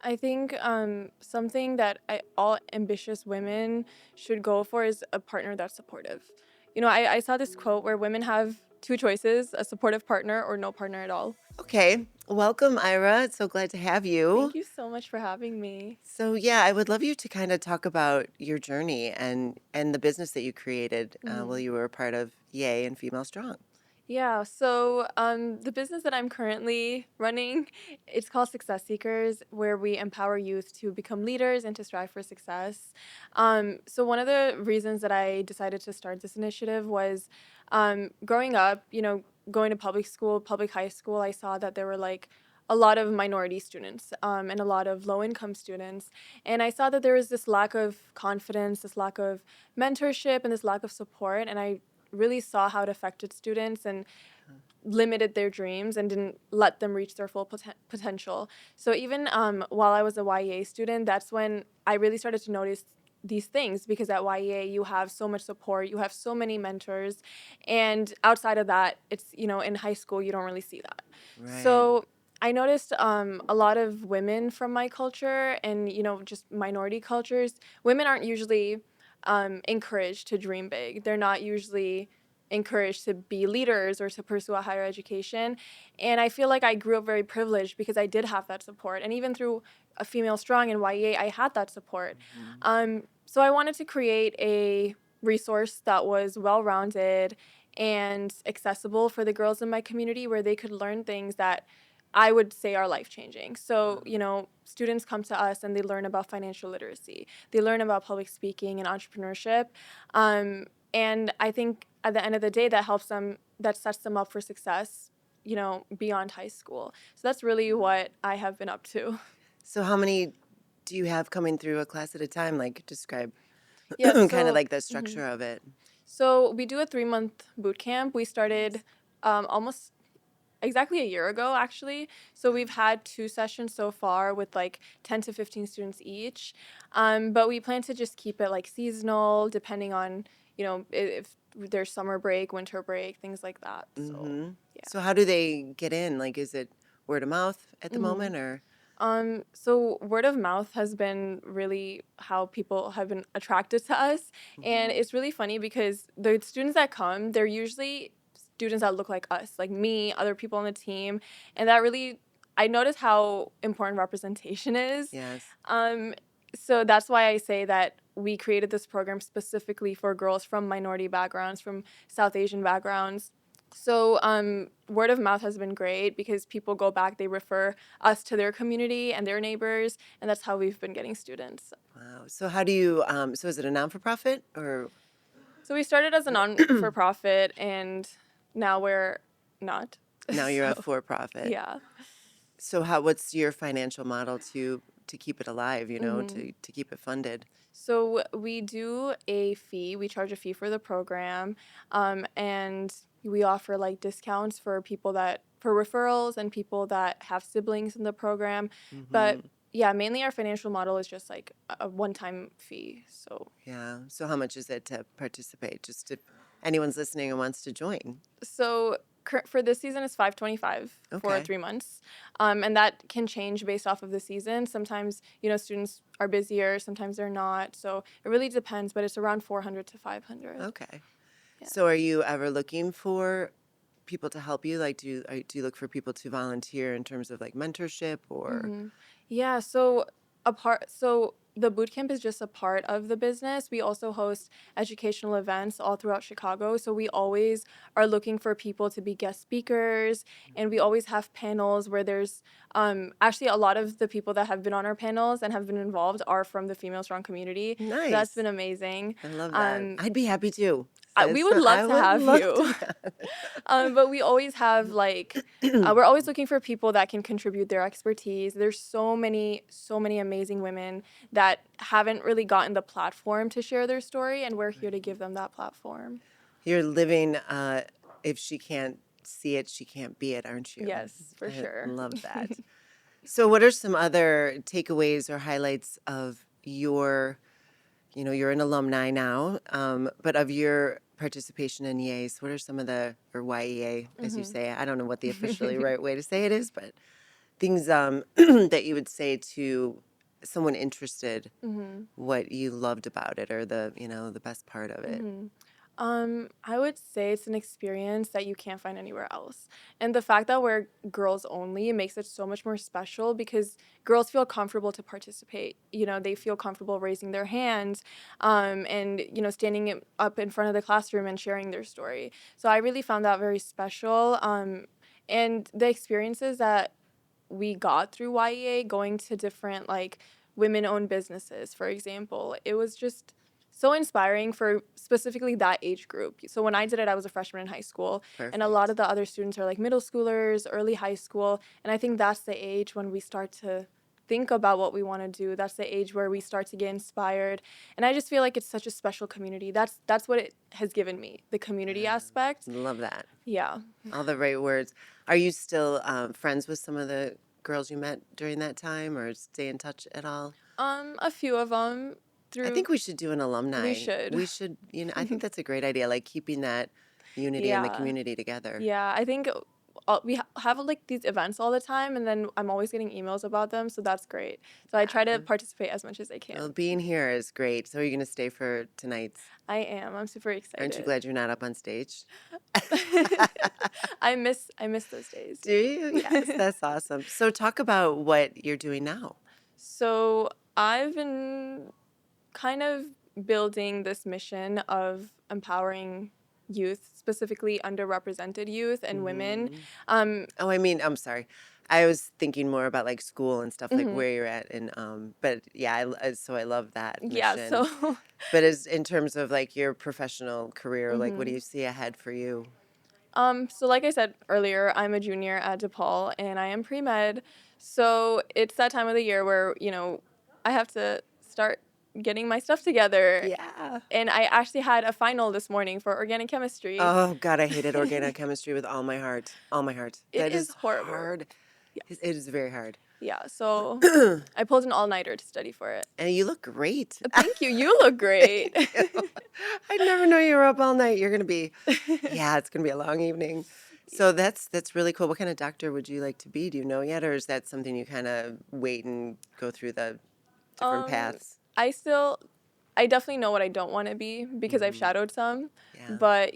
I think something that all ambitious women should go for is a partner that's supportive. I saw this quote where women have two choices: a supportive partner or no partner at all. Okay. Welcome, Ira. It's so glad to have Thank you. you so much for having me. So, yeah, I would love you to kind of talk about your journey and the business that you created while Mhm. you were a part of YEA and Female Strong. Yeah, so the business that I'm currently running, it's called Success Seekers, where we empower youth to become leaders and to strive for success. So one of the reasons that I decided to start this initiative was growing up, going to public school, public high school, I saw that there were like a lot of minority students and a lot of low income students. And I saw that there was this lack of confidence, this lack of mentorship, and this lack of support. And I really saw how it affected students and limited their dreams and didn't let them reach their full potential. So even while I was a YEA student, that's when I really started to notice these things, because at YEA you have so much support, you have so many mentors, and outside of that, it's in high school you don't really see that. Right. So I noticed a lot of women from my culture and just minority cultures. Women aren't usually encouraged to dream big. They're not usually encouraged to be leaders or to pursue a higher education. And I feel like I grew up very privileged because I did have that support. And even through a Female Strong in YEA, I had that support. Mhm. So I wanted to create a resource that was well rounded and accessible for the girls in my community, where they could learn things that I would say are life changing. So, Wow. students come to us and they learn about financial literacy, they learn about public speaking and entrepreneurship. And I think at the end of the day, that sets them up for success, beyond high school. So that's really what I have been up to. So, how many do you have coming through a class at a time? Like, describe Yes. kind of So, like the mhm. structure of it. So we do a 3-month boot camp. We started Nice. almost exactly a year ago, actually. So we've had 2 sessions so far with like 10 to 15 students each. But we plan to just keep it like seasonal, depending on, if there's summer break, winter break, things like that. So, Mm-hmm. yeah. So, how do they get in? Like, is it word of mouth at the hmm moment, or? So word of mouth has been really how people have been attracted to us. And Mhm. it's really funny because the students that come, they're usually students that look like us, like me, other people on the team. And that really, I notice how important representation is. Yes. Um, so that's why I say that we created this program specifically for girls from minority backgrounds, from South Asian backgrounds. So word of mouth has been great because people go back, they refer us to their community and their neighbors, and that's how we've been getting students. Wow. So, how do you? So, is it a non-for-profit or? So we started as a non-for-profit, and now we're not. Now you're a So for-profit. yeah. So what's your financial model to keep it alive, hmm to keep it funded? So we do a fee. We charge a fee for the program, and we offer like discounts for people that for referrals and people that have siblings in the program. Hmm. But yeah, mainly our financial model is just like a one-time fee. So Yeah. So how much is it to participate? Just if anyone's listening and wants to join. for this season it's 525 for Okay. 3 months, and that can change based off of the season. Sometimes students are busier, sometimes they're not. So it really depends, but it's around 400 to 500. Okay. Yeah. So are you ever looking for people to help you? Like, do you look for people to volunteer in terms of like mentorship or? hmm Yeah, so the boot camp is just a part of the business. We also host educational events all throughout Chicago. So we always are looking for people to be guest speakers, and we always have panels where there's actually a lot of the people that have been on our panels and have been involved are from the Female Strong community. So that's Nice. been amazing. I love that. Um, I'd be happy too. we would love I to would have love you. to. But we always have like we're always looking for people that can contribute their expertise. There's so many amazing women that haven't really gotten the platform to share their story, and we're here to give them that platform. You're living, if she can't see it, she can't be it, aren't you? Yes, for I sure. love that. So, what are some other takeaways or highlights of you're an alumni now, but of your participation in YEAS? What are some of or YEA, as you hmm say? I don't know what the officially right way to say it is, but things that you would say to someone interested, Mhm. what you loved about it or the best part of it. Mhm. I would say it's an experience that you can't find anywhere else. And the fact that we're girls only makes it so much more special because girls feel comfortable to participate. They feel comfortable raising their hands, and, standing up in front of the classroom and sharing their story. So I really found that very special. And the experiences that we got through YEA, going to different like women-owned businesses, for example. It was just so inspiring for specifically that age group. So when I did it, I was a freshman in high school, and a lot Perfect. of the other students are like middle schoolers, early high school, and I think that's the age when we start to think about what we want to do. That's the age where we start to get inspired, and I just feel like it's such a special community. That's what it has given me, the community Yeah, aspect. love that. Yeah. All the right words. Are you still friends with some of the girls you met during that time, or stay in touch at all? A few of them I through. think we should do an We alumni. should. We should, I think that's a great idea, like keeping that unity in the Yeah. community together. Yeah, I think we have like these events all the time, and then I'm always getting emails about them, so that's great. So I try to Yeah. participate as much as I Well, can. being here is great. So are you going to stay for tonight's? I am. I'm super Aren't you excited. glad you're not up on stage? I miss those days. Do you? Yes, that's awesome. So talk about what you're doing now. So I've been kind of building this mission of empowering youth, specifically underrepresented youth and women. Hmm. Um, Oh, I mean, I'm sorry. I was thinking more about like school and stuff, like mhm. where you're at, and but yeah, so I love that Yeah, mission. so But as in terms of like your professional career, like what do mhm. you see ahead for you? So like I said earlier, I'm a junior at DePaul and I am pre-med. So it's that time of the year where, I have to start getting my stuff together. Yeah. And I actually had a final this morning for organic chemistry. Oh God, I hated organic chemistry with all my heart. All my heart. It That is is horrible. hard. It Yes. is very hard. Yeah, so I pulled an all-nighter to study for it. And you look great. Thank you. You look great. Thank you. I never know you were up all night. You're gonna be, yeah, it's gonna be a long evening. So that's really cool. What kind of doctor would you like to be? Do you know yet, or is that something you kind of wait and go through the different Um, paths? I still I definitely know what I don't want to be because I've Hmm. shadowed some, Yeah, but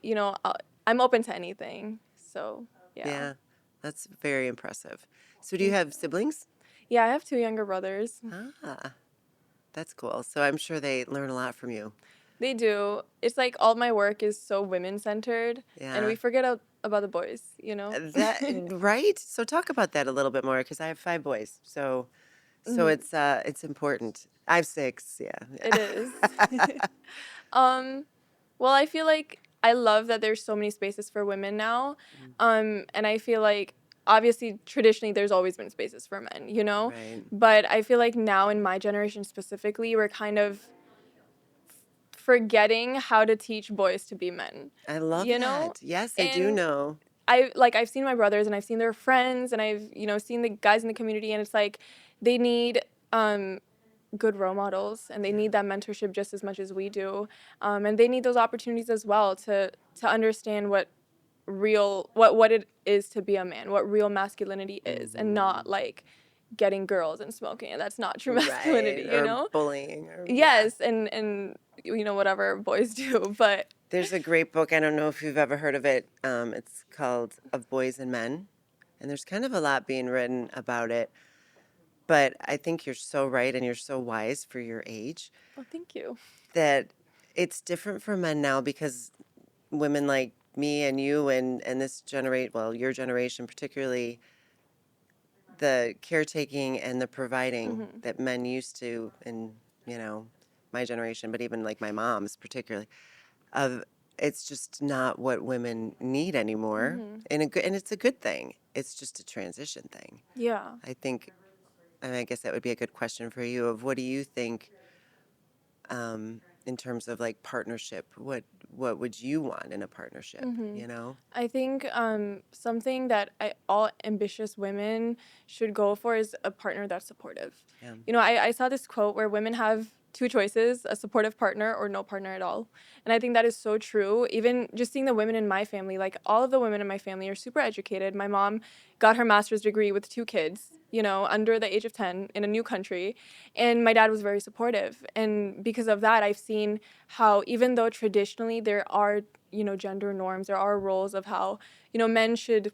I'm open to anything. So, yeah. yeah, that's very impressive. So do you Thank have you. siblings? Yeah, I have two younger brothers. Ah, that's cool. So I'm sure they learn a lot from you. They do. It's like all my work is so women centered, and we Yeah. forget about the boys. That right? So talk about that a little bit more because I have five boys. So Mhm. it's important. I have six, It yeah. is. um, well, I feel like I love that there's so many spaces for women now. Mm, And I feel like obviously traditionally there's always been spaces for men. right. But I feel like now in my generation specifically, we're kind of forgetting how to teach boys to be men, I love you know? that. Yes, I do And know. I've seen my brothers and I've seen their friends and I've, seen the guys in the community, and it's like they need um good role models and they Yeah. need that mentorship just as much as we do. And they need those opportunities as well to understand what it is to be a man, what real masculinity is, and Hmm. not like getting girls and smoking. And that's not true Right. masculinity, you Or know? bullying or yeah. Yes, and whatever boys do, but There's a great book. I don't know if you've ever heard of it. It's called Of Boys and Men. And there's kind of a lot being written about it. But I think you're so right and you're so wise for your age well, thank you. that it's different for men now because women like me and you and this generate well, your generation particularly, the caretaking and the providing Hmm. that men used to in, my generation, but even like my mom's particularly, of it's just not what women need anymore. Hmm. And it's a good thing. It's just a transition thing. Yeah. I think and I guess that would be a good question for you of what do you think in terms of like partnership? What would you want in a partnership, Hmm. you know? I think something that all ambitious women should go for is a partner that's supportive. Yeah. I saw this quote where women have two choices, a supportive partner or no partner at all. And I think that is so true. Even just seeing the women in my family, like all of the women in my family are super educated. My mom got her master's degree with two kids, under the age of 10 in a new country. And my dad was very supportive. And because of that, I've seen how even though traditionally there are, gender norms, there are roles of how, men should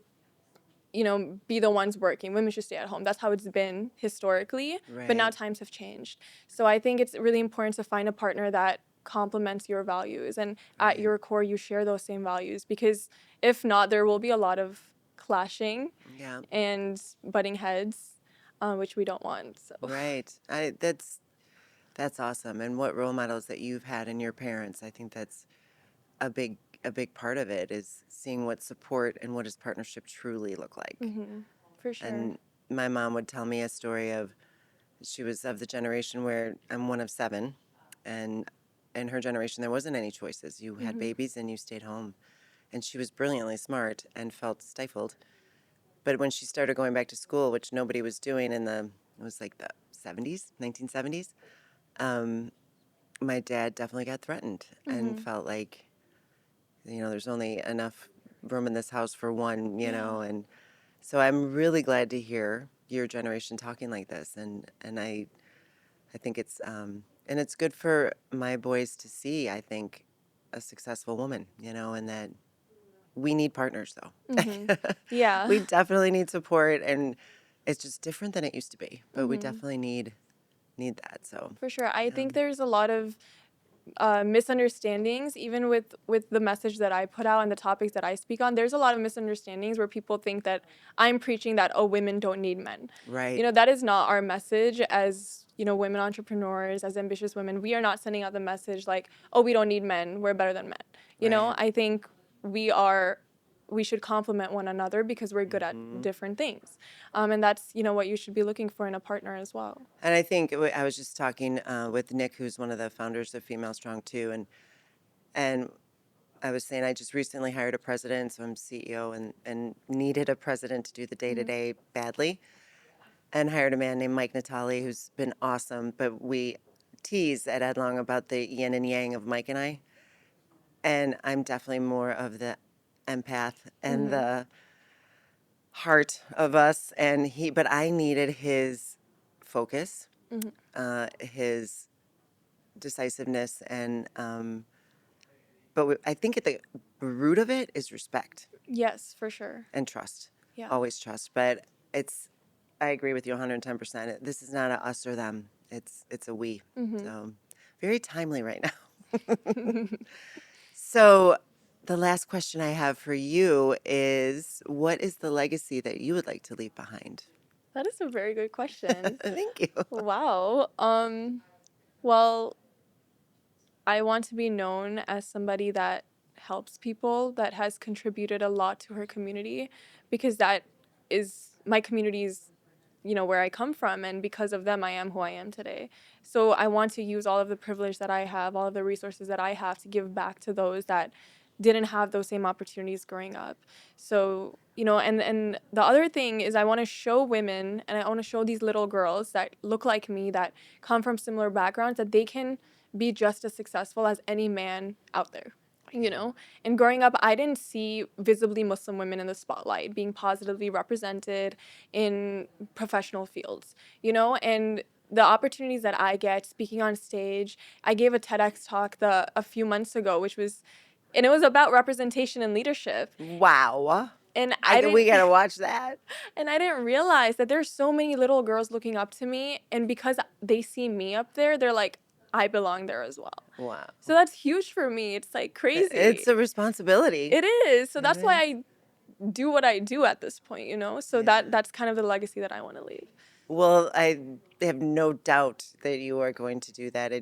be the ones working. Women should stay at home. That's how it's been historically. But now Right. times have changed. So I think it's really important to find a partner that complements your values and at Right. your core you share those same values, because if not, there will be a lot of clashing Yeah. and butting heads, which we don't want. So. Right. That's awesome. And what role models that you've had in your parents, I think that's a big a big part of it is seeing what support and what does partnership truly look like. For sure. And my mom would tell me a story of she was of the generation where I'm one of seven, and in her generation there wasn't any choices. You had babies and you stayed home. And she was brilliantly smart and felt stifled. But when she started going back to school, which nobody was doing it was like the 70s, 1970s, um, my dad definitely got threatened and felt like, there's only enough room in this house for one, Yeah. and so I'm really glad to hear your generation talking like this, and I think and it's good for my boys to see, I think, a successful woman, and that we need partners though. We Yeah. definitely need support, and it's just different than it used to be, but we hmm definitely need that. So, For sure. I yeah. think there's a lot of misunderstandings, even with the message that I put out and the topics that I speak on. There's a lot of misunderstandings where people think that I'm preaching that, oh, women don't need men. Right. That is not our message as, women entrepreneurs, as ambitious women. We are not sending out the message like, oh, we don't need men, we're better than men. Right. I think we should complement one another because we're good at Hmm. different things. And that's, what you should be looking for in a partner as well. And I think I was just talking with Nick, who's one of the founders of Female Strong too, and I was saying I just recently hired a president, so I'm CEO, and needed a president to do the day to day badly, and hired a man named Mike Natali, who's been awesome. But we tease at Ed Long about the yin and yang of Mike and I, and I'm definitely more of the empath and hmm the heart of us, but I needed his focus, hmm his decisiveness, but I think at the root of it is respect Yes, for sure. and trust, Yeah. always trust. But I agree with you 110%. This is not a us or them. It's a we. So very timely right now. So the last question I have for you is, what is the legacy that you would like to leave behind? That is a very good question. Thank you. Wow. Well, I want to be known as somebody that helps people, that has contributed a lot to her community, because that is my community's, where I come from, and because of them I am who I am today. So I want to use all of the privilege that I have, all of the resources that I have, to give back to those that didn't have those same opportunities growing up. So, and the other thing is I want to show women, and I want to show these little girls that look like me, that come from similar backgrounds, that they can be just as successful as any man out there. Yeah. And growing up, I didn't see visibly Muslim women in the spotlight being positively represented in professional fields, and the opportunities that I get speaking on stage. I gave a TEDx talk a few months ago, and it was about representation and leadership. Wow. And We gotta watch that. I didn't realize that there's so many little girls looking up to me, and because they see me up there, they're like, I belong there as well. Wow. So that's huge for me. It's like It's crazy. a responsibility. It is. So It that's why is. I do what I do at this point, So Yeah. that's kind of the legacy that I want to leave. Well, I have no doubt that you are going to do that.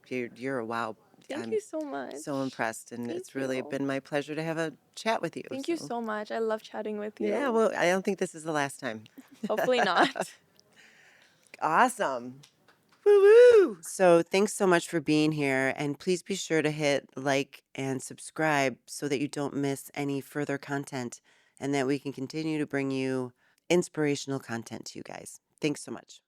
You're a wow. Thank I'm you so so much. impressed, and Thank it's really you. been my pleasure to have a chat with you. Thank you So, so much. I love chatting with yeah, you. well, I don't think this is the last time. Hopefully not. Awesome. Woo woo. So, thanks so much for being here, and please be sure to hit like and subscribe so that you don't miss any further content and that we can continue to bring you inspirational content to you guys. Thanks so much.